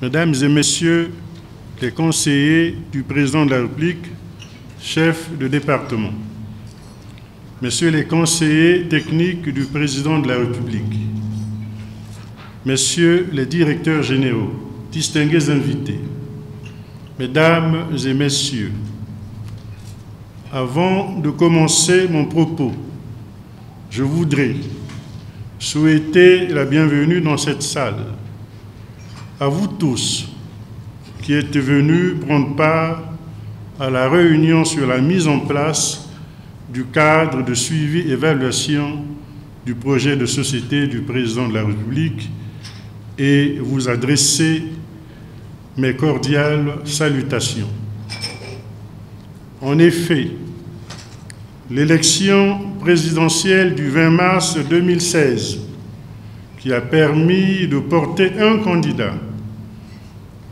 Mesdames et Messieurs les conseillers du Président de la République, chefs de département, Messieurs les conseillers techniques du Président de la République, Messieurs les directeurs généraux, distingués invités, Mesdames et Messieurs, avant de commencer mon propos, je voudrais souhaiter la bienvenue dans cette salle à vous tous qui êtes venus prendre part à la réunion sur la mise en place du cadre de suivi et évaluation du projet de société du Président de la République et vous adresser mes cordiales salutations. En effet, l'élection présidentielle du 20 mars 2016, qui a permis de porter un candidat,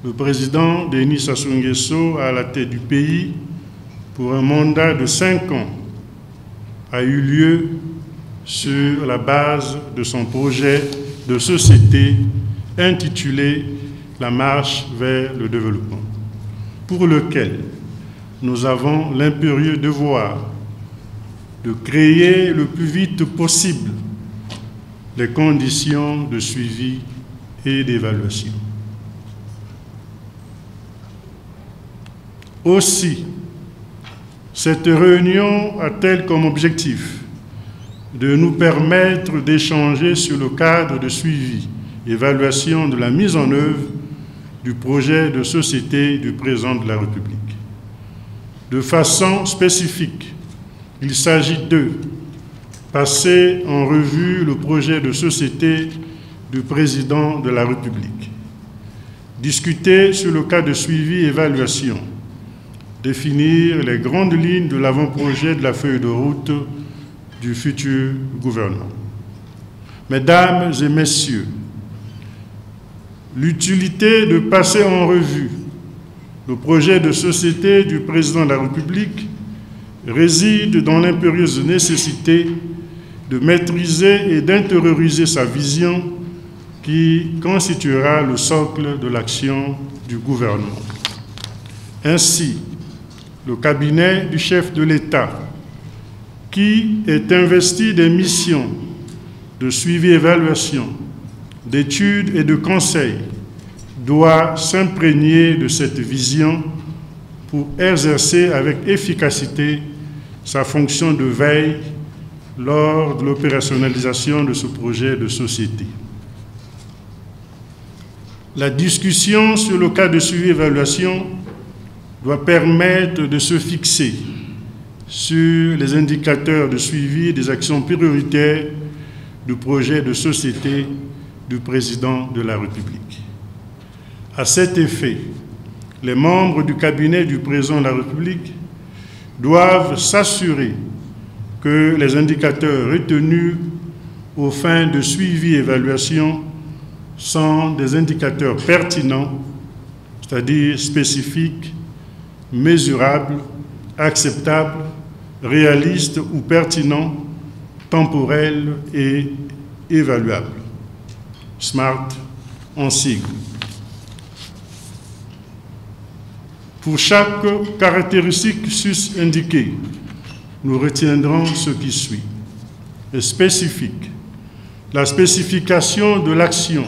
le président Denis Sassou Nguesso, à la tête du pays pour un mandat de 5 ans, a eu lieu sur la base de son projet de société intitulé « La marche vers le développement », pour lequel nous avons l'impérieux devoir de créer le plus vite possible les conditions de suivi et d'évaluation. Aussi, cette réunion a-t-elle comme objectif de nous permettre d'échanger sur le cadre de suivi et évaluation de la mise en œuvre du projet de société du Président de la République. De façon spécifique, il s'agit de passer en revue le projet de société du Président de la République, discuter sur le cas de suivi et évaluation, définir les grandes lignes de l'avant-projet de la feuille de route du futur gouvernement. Mesdames et Messieurs, l'utilité de passer en revue le projet de société du Président de la République réside dans l'impérieuse nécessité de maîtriser et d'intérioriser sa vision qui constituera le socle de l'action du gouvernement. Ainsi, le cabinet du chef de l'État, qui est investi des missions de suivi et évaluation, d'études et de conseils, doit s'imprégner de cette vision pour exercer avec efficacité sa fonction de veille lors de l'opérationnalisation de ce projet de société. La discussion sur le cas de suivi et évaluation doit permettre de se fixer sur les indicateurs de suivi des actions prioritaires du projet de société du Président de la République. À cet effet, les membres du cabinet du Président de la République doivent s'assurer que les indicateurs retenus aux fins de suivi et évaluation sont des indicateurs pertinents, c'est-à-dire spécifiques, mesurables, acceptables, réalistes ou pertinents, temporels et évaluables. SMART en sigle. Pour chaque caractéristique sus-indiquée, nous retiendrons ce qui suit. Spécifique. La spécification de l'action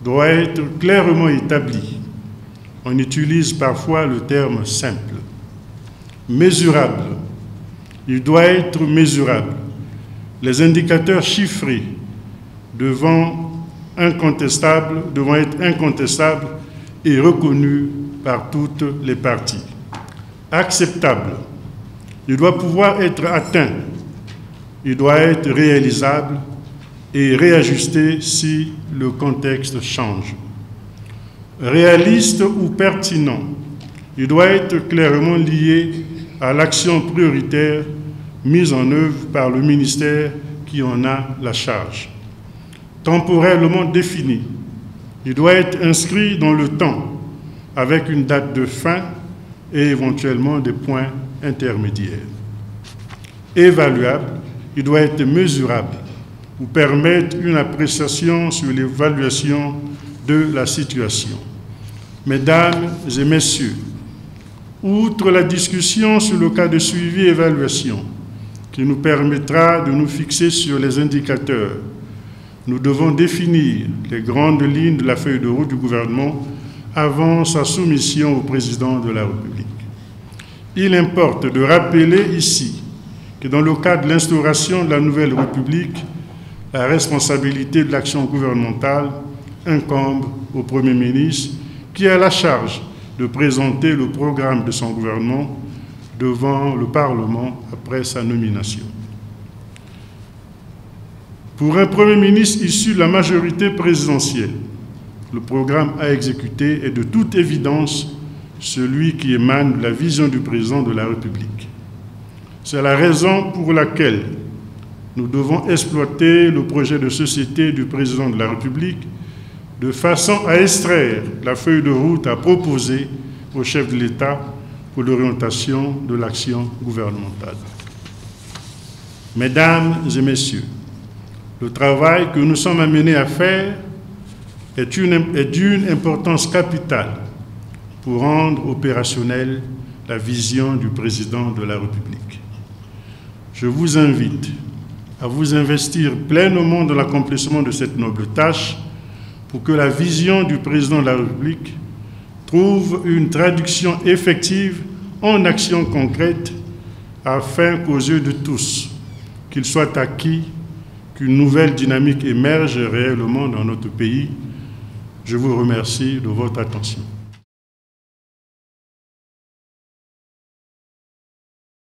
doit être clairement établie. On utilise parfois le terme simple. Mesurable. Il doit être mesurable. Les indicateurs chiffrés devant être incontestables et reconnus par toutes les parties. Acceptable. Il doit pouvoir être atteint. Il doit être réalisable et réajusté si le contexte change. Réaliste ou pertinent. Il doit être clairement lié à l'action prioritaire mise en œuvre par le ministère qui en a la charge. Temporellement défini. Il doit être inscrit dans le temps avec une date de fin et éventuellement des points intermédiaires. Évaluable, il doit être mesurable ou permettre une appréciation sur l'évaluation de la situation. Mesdames et Messieurs, outre la discussion sur le cas de suivi et évaluation, qui nous permettra de nous fixer sur les indicateurs, nous devons définir les grandes lignes de la feuille de route du gouvernement avant sa soumission au président de la République. Il importe de rappeler ici que dans le cadre de l'instauration de la nouvelle République, la responsabilité de l'action gouvernementale incombe au Premier ministre qui a la charge de présenter le programme de son gouvernement devant le Parlement après sa nomination. Pour un Premier ministre issu de la majorité présidentielle, le programme à exécuter est de toute évidence celui qui émane de la vision du président de la République. C'est la raison pour laquelle nous devons exploiter le projet de société du président de la République de façon à extraire la feuille de route à proposer au chef de l'État pour l'orientation de l'action gouvernementale. Mesdames et Messieurs, le travail que nous sommes amenés à faire est d'une importance capitale pour rendre opérationnelle la vision du président de la République. Je vous invite à vous investir pleinement dans l'accomplissement de cette noble tâche pour que la vision du président de la République trouve une traduction effective en actions concrètes afin qu'aux yeux de tous, qu'il soit acquis qu'une nouvelle dynamique émerge réellement dans notre pays. Je vous remercie de votre attention.